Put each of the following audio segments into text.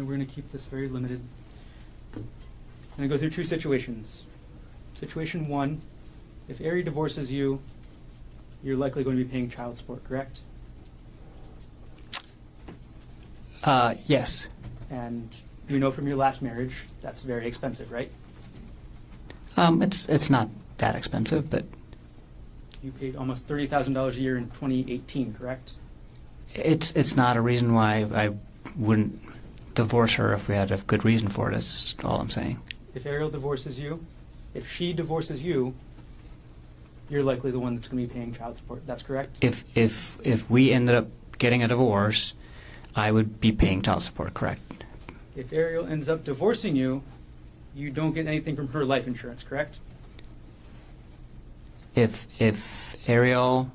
we're going to keep this very limited. I'm going to go through two situations. Situation one, if Ari divorces you, you're likely going to be paying child support, correct? Yes. And you know from your last marriage, that's very expensive, right? It's not that expensive, but You paid almost $30,000 a year in 2018, correct? it's not a reason why I wouldn't divorce her if we had a good reason for it. That's all I'm saying. If Ariel divorces you, if she divorces you, you're likely the one that's going to be paying child support. That's correct? If we ended up getting a divorce, I would be paying child support. Correct. If Ariel ends up divorcing you, you don't get anything from her life insurance, correct? If Ariel,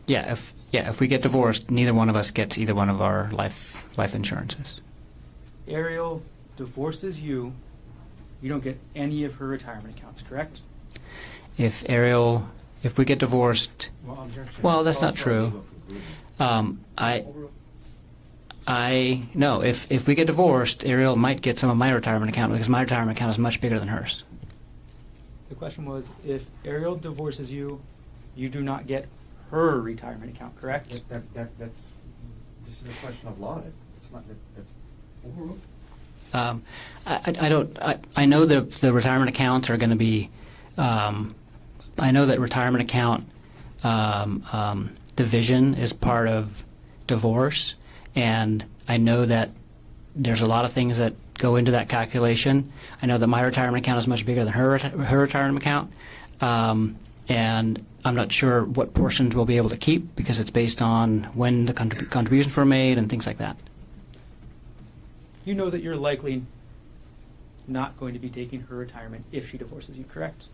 if we get divorced, neither one of us gets either one of our life insurances. Ariel divorces you, you don't get any of her retirement accounts, correct? If we get divorced, well, that's not true. No. If we get divorced, Ariel might get some of my retirement account because my retirement account is much bigger than hers. The question was, if Ariel divorces you, you do not get her retirement account, correct? This is a question of law. It's not that's overruled. I know that the retirement accounts are going to be. I know that retirement account division is part of divorce, and I know that there's a lot of things that go into that calculation. I know that my retirement account is much bigger than her retirement account, and I'm not sure what portions we'll be able to keep because it's based on when the contributions were made and things like that. You know that you're likely not going to be taking her retirement if she divorces you, correct?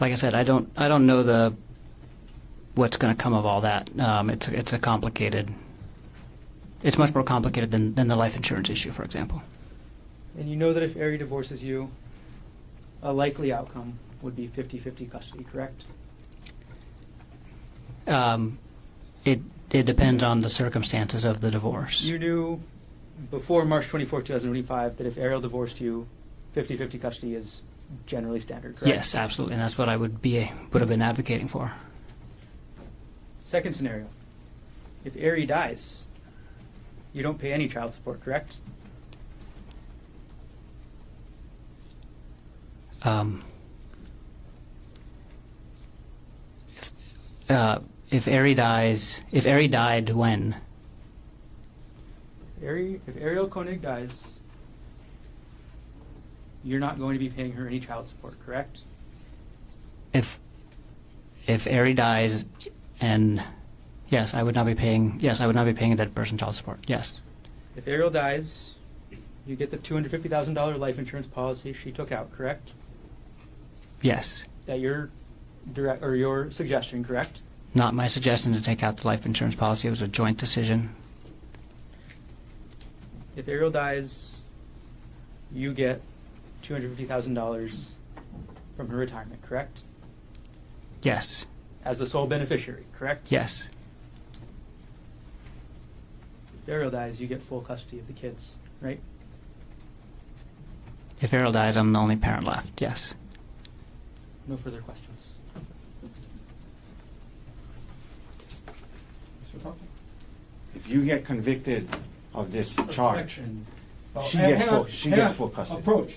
Like I said, I don't know what's going to come of all that. It's a complicated. It's much more complicated than the life insurance issue, for example. And you know that if Ari divorces you, a likely outcome would be 50-50 custody, correct? It depends on the circumstances of the divorce. You knew before March 24, 2025 that if Ariel divorced you, 50-50 custody is generally standard, correct? Yes, absolutely, and that's what I would have been advocating for. Second scenario, if Ari dies, you don't pay any child support, correct? If Ari died when? If Ariel Koenig dies, you're not going to be paying her any child support, correct? If Ari dies, and yes, I would not be paying a dead person child support. Yes. If Ariel dies, you get the $250,000 life insurance policy she took out, correct? Yes. That your suggestion, correct? Not my suggestion to take out the life insurance policy. It was a joint decision. If Ariel dies, you get $250,000 from her retirement, correct? Yes. As the sole beneficiary, correct? Yes. If Ariel dies, you get full custody of the kids, right? If Ariel dies, I'm the only parent left. Yes. No further questions. Mr. Thompson? If you get convicted of this charge, Objection. she gets full custody. Approach.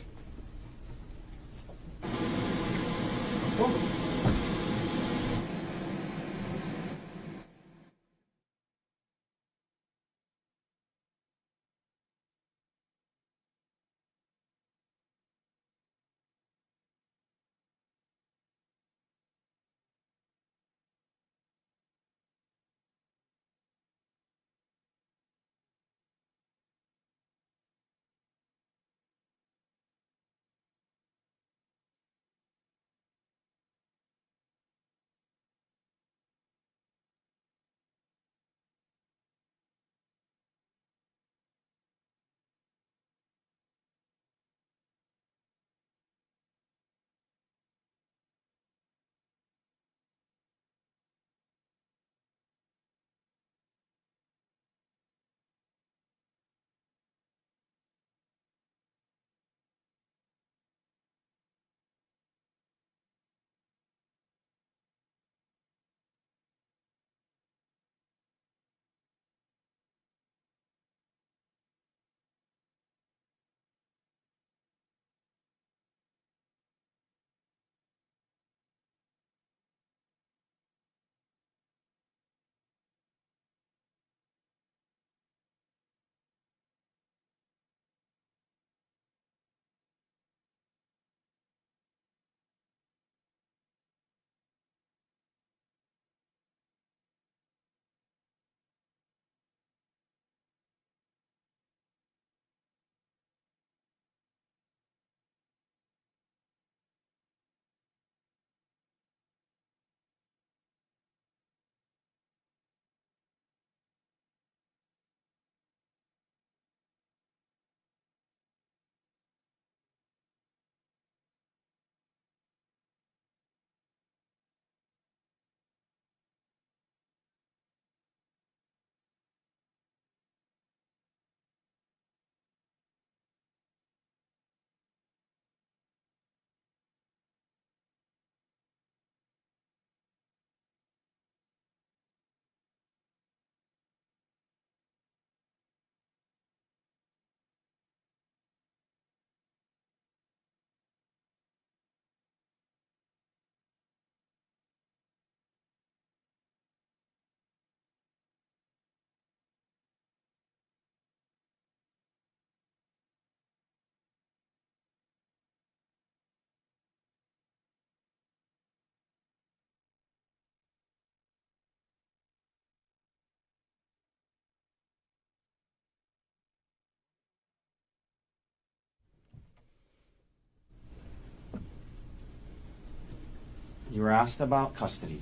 were asked about custody.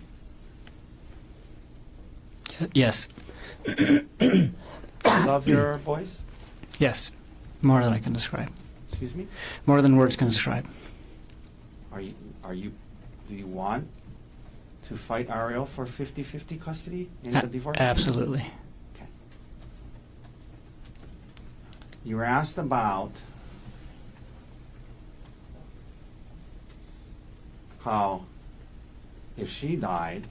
Yes. You love your boys? Yes. More than I can describe. Excuse me? More than words can describe. Do you want to fight Ariel for 50-50 custody in the divorce? Absolutely. Okay. You were asked about how if she died,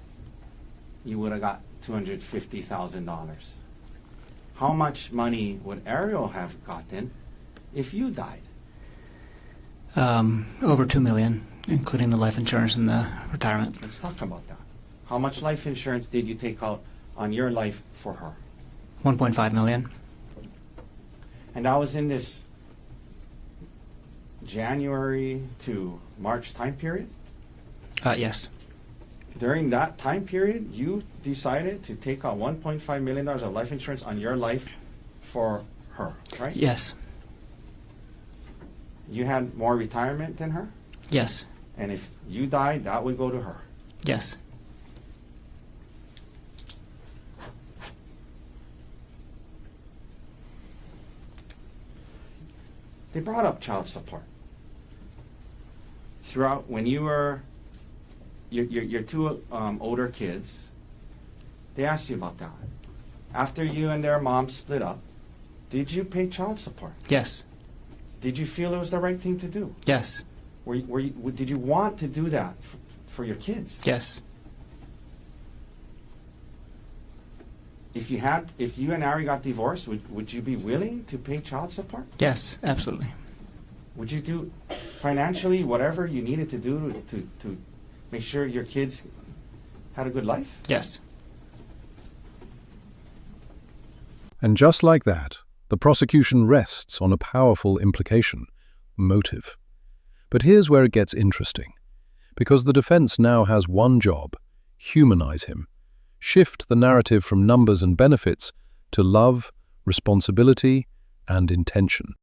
you would have got $250,000. How much money would Ariel have gotten if you died? Over $2 million, including the life insurance and the retirement. Let's talk about that. How much life insurance did you take out on your life for her? $1.5 million. And that was in this January to March time period? Yes. During that time period, you decided to take out $1.5 million of life insurance on your life for her, right? Yes. You had more retirement than her? Yes. And if you died, that would go to her. Yes. They brought up child support. Throughout, when you were your two older kids, they asked you about that. After you and their mom split up, did you pay child support? Yes. Did you feel it was the right thing to do? Yes. Did you want to do that for your kids? Yes. If you and Ari got divorced, would you be willing to pay child support? Yes, absolutely. Would you do financially whatever you needed to do to make sure your kids had a good life? Yes. And just like that, the prosecution rests on a powerful implication: motive. But here's where it gets interesting. Because the defense now has one job: humanize him. Shift the narrative from numbers and benefits to love, responsibility, and intention.